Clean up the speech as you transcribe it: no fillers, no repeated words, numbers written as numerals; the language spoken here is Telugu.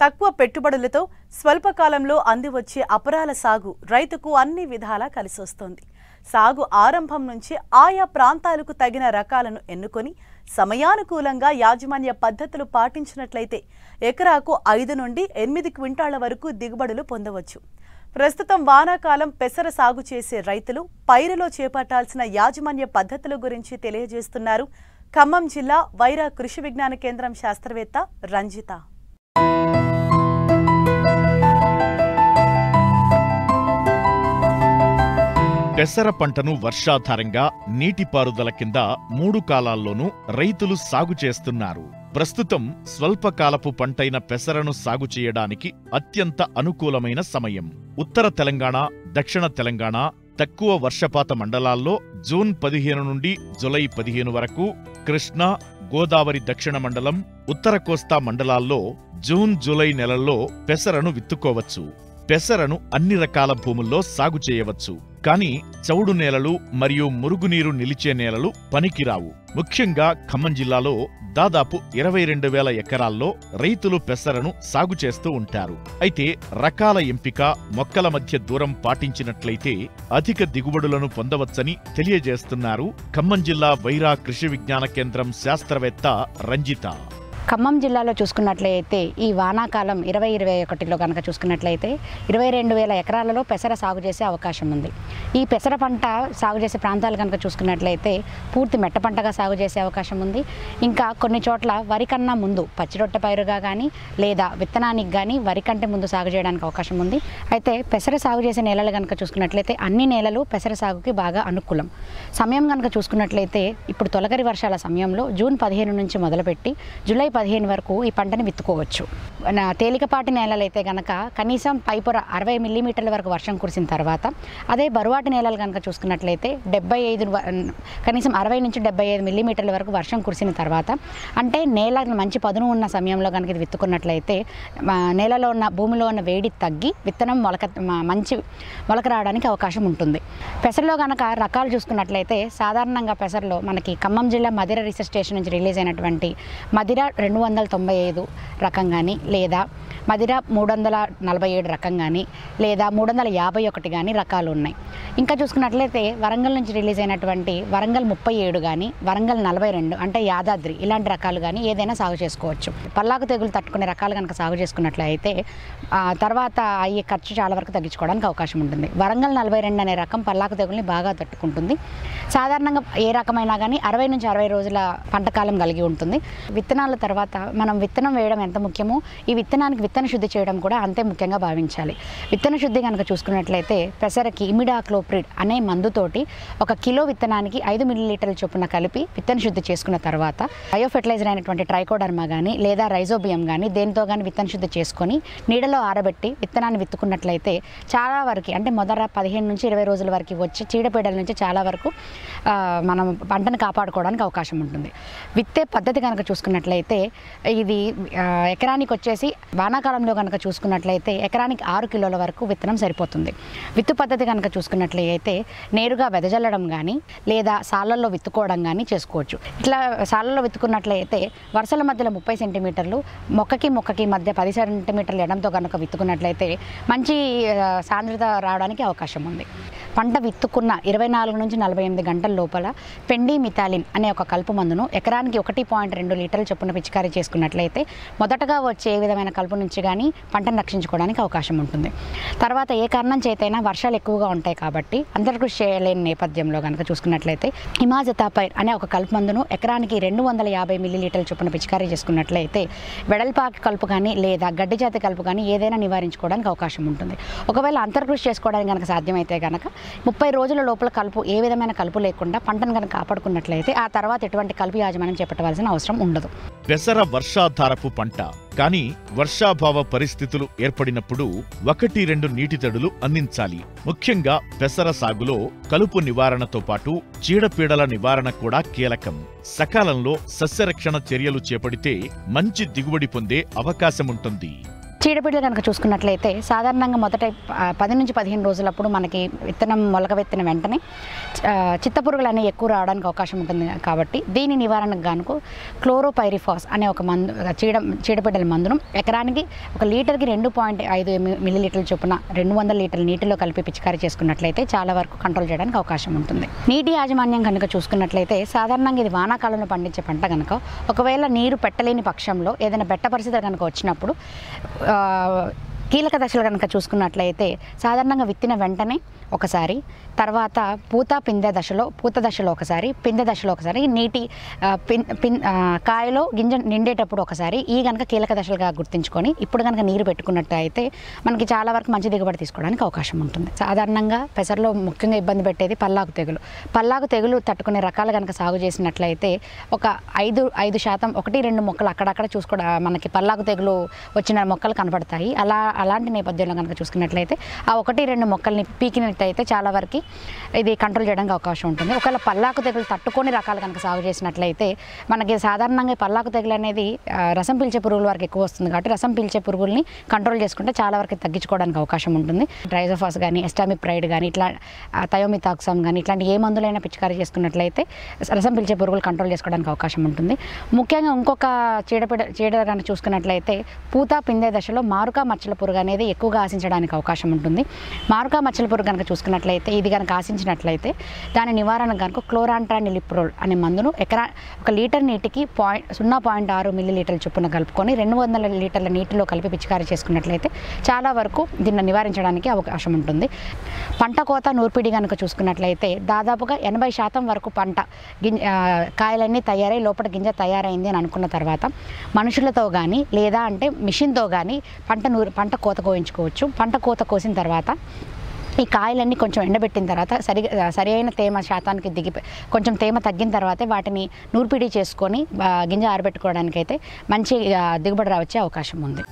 తక్కువ పెట్టుబడులతో స్వల్పకాలంలో అందివచ్చే అపరాల సాగు రైతుకు అన్ని విధాలా కలిసొస్తోంది. సాగు ఆరంభం నుంచి ఆయా ప్రాంతాలకు తగిన రకాలను ఎన్నుకొని సమయానుకూలంగా యాజమాన్య పద్ధతులు పాటించినట్లయితే ఎకరాకు 5 నుండి 8 క్వింటాళ్ల వరకు దిగుబడులు పొందవచ్చు. ప్రస్తుతం వానాకాలం పెసర సాగు చేసే రైతులు పైరులో చేపట్టాల్సిన యాజమాన్య పద్ధతుల గురించి తెలియజేస్తున్నారు ఖమ్మం జిల్లా వైరా కృషి విజ్ఞాన కేంద్రం శాస్త్రవేత్త రంజిత. పెసర పంటను వర్షాధారంగా నీటిపారుదల కింద 3 కాలాల్లోనూ రైతులు సాగు చేస్తున్నారు. ప్రస్తుతం స్వల్పకాలపు పంటైన పెసరను సాగు చేయడానికి అత్యంత అనుకూలమైన సమయం. ఉత్తర తెలంగాణ, దక్షిణ తెలంగాణ, తక్కువ వర్షపాత మండలాల్లో జూన్ 15 నుండి జూలై 15 వరకు, కృష్ణా, గోదావరి దక్షిణ మండలం, ఉత్తర కోస్తా మండలాల్లో జూన్ జూలై నెలల్లో పెసరను విత్తుకోవచ్చు. పెసరను అన్ని రకాల భూముల్లో సాగు చేయవచ్చు. కానీ చౌడు నేలలు మరియు మురుగునీరు నిలిచే నేలలు పనికిరావు. ముఖ్యంగా ఖమ్మం జిల్లాలో దాదాపు 22,000 ఎకరాల్లో రైతులు పెసరను సాగు చేస్తూ ఉంటారు. అయితే రకాల ఎంపిక, మొక్కల మధ్య దూరం పాటించినట్లయితే అధిక దిగుబడులను పొందవచ్చని తెలియజేస్తున్నారు ఖమ్మం జిల్లా వైరా కృషి విజ్ఞాన కేంద్రం శాస్త్రవేత్త రంజిత. ఖమ్మం జిల్లాలో చూసుకున్నట్లయితే ఈ వానాకాలం 2021లో కనుక చూసుకున్నట్లయితే 22,000 ఎకరాలలో పెసర సాగు చేసే అవకాశం ఉంది. ఈ పెసర పంట సాగు చేసే ప్రాంతాలు కనుక చూసుకున్నట్లయితే పూర్తి మెట్ట పంటగా సాగు చేసే అవకాశం ఉంది. ఇంకా కొన్ని చోట్ల వరి కన్నా ముందు పచ్చిరొట్టె పైరుగా కానీ లేదా విత్తనానికి కానీ వరి కంటే ముందు సాగు చేయడానికి అవకాశం ఉంది. అయితే పెసర సాగు చేసే నేలలు కనుక చూసుకున్నట్లయితే అన్ని నేలలు పెసర సాగుకి బాగా అనుకూలం. సమయం కనుక చూసుకున్నట్లయితే ఇప్పుడు తొలకరి వర్షాల సమయంలో జూన్ 15 నుంచి మొదలుపెట్టి జూలై 15 వరకు ఈ పంటని విత్తుకోవచ్చు. తేలికపాటి నేలలైతే కనుక కనీసం పైపొర 60 మిల్లీమీటర్ల వరకు వర్షం కురిసిన తర్వాత, అదే బరువాటి నేలలు కనుక చూసుకున్నట్లయితే కనీసం 60 నుంచి 75 మిల్లీమీటర్ల వరకు వర్షం కురిసిన తర్వాత, అంటే నేల మంచి పదును ఉన్న సమయంలో కనుక ఇది విత్తుకున్నట్లయితే నేలలో ఉన్న భూమిలో ఉన్న వేడి తగ్గి విత్తనం మంచి మొలక రావడానికి అవకాశం ఉంటుంది. పెసరలో కనుక రకాలు చూసుకున్నట్లయితే సాధారణంగా పెసరలో మనకి ఖమ్మం జిల్లా మదిర రీసెర్చ్ స్టేషన్ నుంచి రిలీజ్ అయినటువంటి మదిర 295 రకం కానీ, లేదా మదిర 347 రకం కానీ, లేదా 351 కానీ రకాలు ఉన్నాయి. ఇంకా చూసుకున్నట్లయితే వరంగల్ నుంచి రిలీజ్ అయినటువంటి వరంగల్ 37 కానీ, వరంగల్ 42 అంటే యాదాద్రి ఇలాంటి రకాలు కానీ ఏదైనా సాగు చేసుకోవచ్చు. పల్లాకు తెగులు తట్టుకునే రకాలు కనుక సాగు చేసుకున్నట్లయితే తర్వాత అయ్యే ఖర్చు చాలా వరకు తగ్గించుకోవడానికి అవకాశం ఉంటుంది. వరంగల్ 42 అనే రకం పల్లాకు తెగుల్ని బాగా తట్టుకుంటుంది. సాధారణంగా ఏ రకమైనా కానీ 60 నుంచి 60 రోజుల పంటకాలం కలిగి ఉంటుంది. విత్తనాల తర్వాత మనం విత్తనం వేయడం ఎంత ముఖ్యమో ఈ విత్తనానికి విత్తన శుద్ధి చేయడం కూడా అంతే ముఖ్యంగా భావించాలి. విత్తన శుద్ధి కనుక చూసుకున్నట్లయితే పెసరకి ఇమిడాక్లోప్రిడ్ అనే మందుతోటి 1 కిలో విత్తనానికి 5 మిల్లీలీటర్ల చొప్పున కలిపి విత్తన శుద్ధి చేసుకున్న తర్వాత బయో ఫెర్టిలైజర్ అయినటువంటి ట్రైకోడర్మా కానీ లేదా రైజోబియం కానీ దేనితో కానీ విత్తన శుద్ధి చేసుకొని నీడలో ఆరబెట్టి విత్తనాన్ని విత్తుకున్నట్లయితే చాలా వరకు, అంటే మొదట 15 నుంచి 20 రోజుల వరకు వచ్చి చీడపీడల నుంచి చాలా వరకు మనం పంటను కాపాడుకోవడానికి అవకాశం ఉంటుంది. విత్తే పద్ధతి కనుక చూసుకున్నట్లయితే ఇది ఎకరానికి వచ్చేసి వానాకాలంలో కనుక చూసుకున్నట్లయితే ఎకరానికి 6 కిలోల వరకు విత్తనం సరిపోతుంది. విత్తు పద్ధతి కనుక చూసుకున్నట్లయితే నేరుగా వెదజల్లడం కానీ లేదా సాళ్ళల్లో విత్తుకోవడం కానీ చేసుకోవచ్చు. ఇట్లా సాళ్ళల్లో విత్తుకున్నట్లయితే వరుసల మధ్యలో 30 సెంటీమీటర్లు, మొక్కకి మధ్య 10 సెంటీమీటర్ల ఎడంతో కనుక విత్తుకున్నట్లయితే మంచి సాంద్రత రావడానికి అవకాశం ఉంది. పంట విత్తుకున్న 24 నుంచి 48 గంటల లోపల పెండిమిథాలిన్ అనే ఒక కలుపు మందును ఎకరానికి 1.2 లీటర్ల చొప్పున పిచికారీ చేసుకున్నట్లయితే మొదటగా వచ్చే ఏ విధమైన కలుపు నుంచి కానీ పంటను రక్షించుకోవడానికి అవకాశం ఉంటుంది. తర్వాత ఏ కారణం చేతైనా వర్షాలు ఎక్కువగా ఉంటాయి కాబట్టి అంతర్కృషి చేయలేని నేపథ్యంలో కనుక చూసుకున్నట్లయితే ఇమాజతాపైర్ అనే ఒక కలుపు మందును ఎకరానికి 250 మిల్లీలీటర్ల చొప్పున పిచికారీ చేసుకున్నట్లయితే వెడల్పాకి కలుపు కానీ లేదా గడ్డి జాతి కలుపు కానీ ఏదైనా నివారించుకోవడానికి అవకాశం ఉంటుంది. ఒకవేళ అంతర్కృషి చేసుకోవడానికి కనుక సాధ్యమైతే కనుక 30 రోజుల లోపల కలుపు ఏ విధమైన కలుపు లేకుండా పంటను కనుక కాపాడుకున్నట్లయితే ఆ తర్వాత ఎటువంటి కలుపు యాజమాన్యం చేపట్టవలసిన అవసరం ఉండదు. పెసర వర్షాధారపు పంట, కానీ వర్షాభావ పరిస్థితులు ఏర్పడినప్పుడు 1-2 నీటి తడులు అందించాలి. ముఖ్యంగా పెసర సాగులో కలుపు నివారణతో పాటు చీడపీడల నివారణ కూడా కీలకం. సకాలంలో సస్యరక్షణ చర్యలు చేపడితే మంచి దిగుబడి పొందే అవకాశముంటుంది. చీడపీడలు కనుక చూసుకున్నట్లయితే సాధారణంగా మొదట 10 నుంచి 15 రోజులప్పుడు మనకి విత్తనం మొలకవెత్తిన వెంటనే చిత్తపురుగులు అనేవి ఎక్కువ రావడానికి అవకాశం ఉంటుంది కాబట్టి దీని నివారణకు గాను క్లోరోపైరిఫాస్ అనే ఒక మందు చీడపీడల మందును ఎకరానికి 1 లీటర్కి 2.5 మిల్లీలీటర్ల చొప్పున 200 లీటర్ల నీటిలో కలిపి పిచికారీ చేసుకున్నట్లయితే చాలా వరకు కంట్రోల్ చేయడానికి అవకాశం ఉంటుంది. నీటి యాజమాన్యం కనుక చూసుకున్నట్లయితే సాధారణంగా ఇది వానాకాలంలో పండించే పంట కనుక ఒకవేళ నీరు పెట్టలేని పక్షంలో ఏదైనా బెట్ట పరిస్థితులు కనుక వచ్చినప్పుడు కీలక దశలు కనుక చూసుకున్నట్లయితే సాధారణంగా విత్తిన వెంటనే ఒకసారి, తర్వాత పూత దశలో ఒకసారి, పిందె దశలో ఒకసారి, నీటి కాయలో గింజ నిండేటప్పుడు ఒకసారి ఈ కనుక కీలక దశలుగా గుర్తించుకొని ఇప్పుడు కనుక నీరు పెట్టుకున్నట్లయితే మనకి చాలా వరకు మంచి దిగుబడి తీసుకోవడానికి అవకాశం ఉంటుంది. సాధారణంగా పెసరలో ముఖ్యంగా ఇబ్బంది పెట్టేది పల్లాకు తెగులు తట్టుకునే రకాలు కనుక సాగు చేసినట్లయితే ఒక 5% 1-2 మొక్కలు అక్కడక్కడ చూసుకోవడం మనకి పల్లాకు తెగులు వచ్చిన మొక్కలు కనపడతాయి. అలాంటి నేపథ్యంలో కనుక చూసుకున్నట్లయితే ఆ 1-2 మొక్కల్ని పీకినట్లయితే చాలా వరకు ఇది కంట్రోల్ చేయడానికి అవకాశం ఉంటుంది. ఒకవేళ పల్లాకు తెగులు తట్టుకొని రకాలు కనుక సాగు చేసినట్లయితే మనకి సాధారణంగా పల్లాకు తెగులు అనేది రసం పీల్చే పురుగుల వరకు ఎక్కువ వస్తుంది కాబట్టి రసం పీల్చే పురుగుల్ని కంట్రోల్ చేసుకుంటే చాలా వరకు తగ్గించుకోవడానికి అవకాశం ఉంటుంది. ట్రైజోఫాస్ కానీ, ఎస్టామిప్రైడ్ కానీ, ఇట్లా థయోమిథాక్సామ్ కానీ ఇట్లాంటి ఏ మందులైనా పిచికారీ చేసుకున్నట్లయితే రసం పీల్చే పురుగులు కంట్రోల్ చేసుకోవడానికి అవకాశం ఉంటుంది. ముఖ్యంగా ఇంకొక చీడ కనుక చూసుకున్నట్లయితే పూత పిందె దశలో మారుకా మచ్చల పురుగు అనేది ఎక్కువగా ఆశించడానికి అవకాశం ఉంటుంది. మారుకా మచ్చల పురుగు కనుక చూసుకున్నట్లయితే ఇది కనుక ఆశించినట్లయితే దాని నివారణ కనుక క్లోరాంట్రానిలిప్రోల్ అనే మందును 1 లీటర్ నీటికి 0.6 మిల్లీలీటర్ల చొప్పున కలుపుకొని 200 లీటర్ల నీటిలో కలిపి పిచికారీ చేసుకున్నట్లయితే చాలా వరకు దీన్ని నివారించడానికి అవకాశం ఉంటుంది. పంట కోత నూర్పిడి కనుక చూసుకున్నట్లయితే దాదాపుగా 80% వరకు పంట కాయలన్నీ తయారై లోపల గింజ తయారైంది అని అనుకున్న తర్వాత మనుషులతో కానీ లేదా అంటే మిషన్తో కానీ పంట కోత కోయించుకోవచ్చు. పంట కోత కోసిన తర్వాత ఈ కాయలన్నీ కొంచెం ఎండబెట్టిన తర్వాత సరి అయిన తేమ శాతానికి కొంచెం తేమ తగ్గిన తర్వాతే వాటిని నూర్పిడి చేసుకొని గింజ ఆరబెట్టుకోవడానికైతే మంచి దిగుబడి రావచ్చే అవకాశం ఉంది.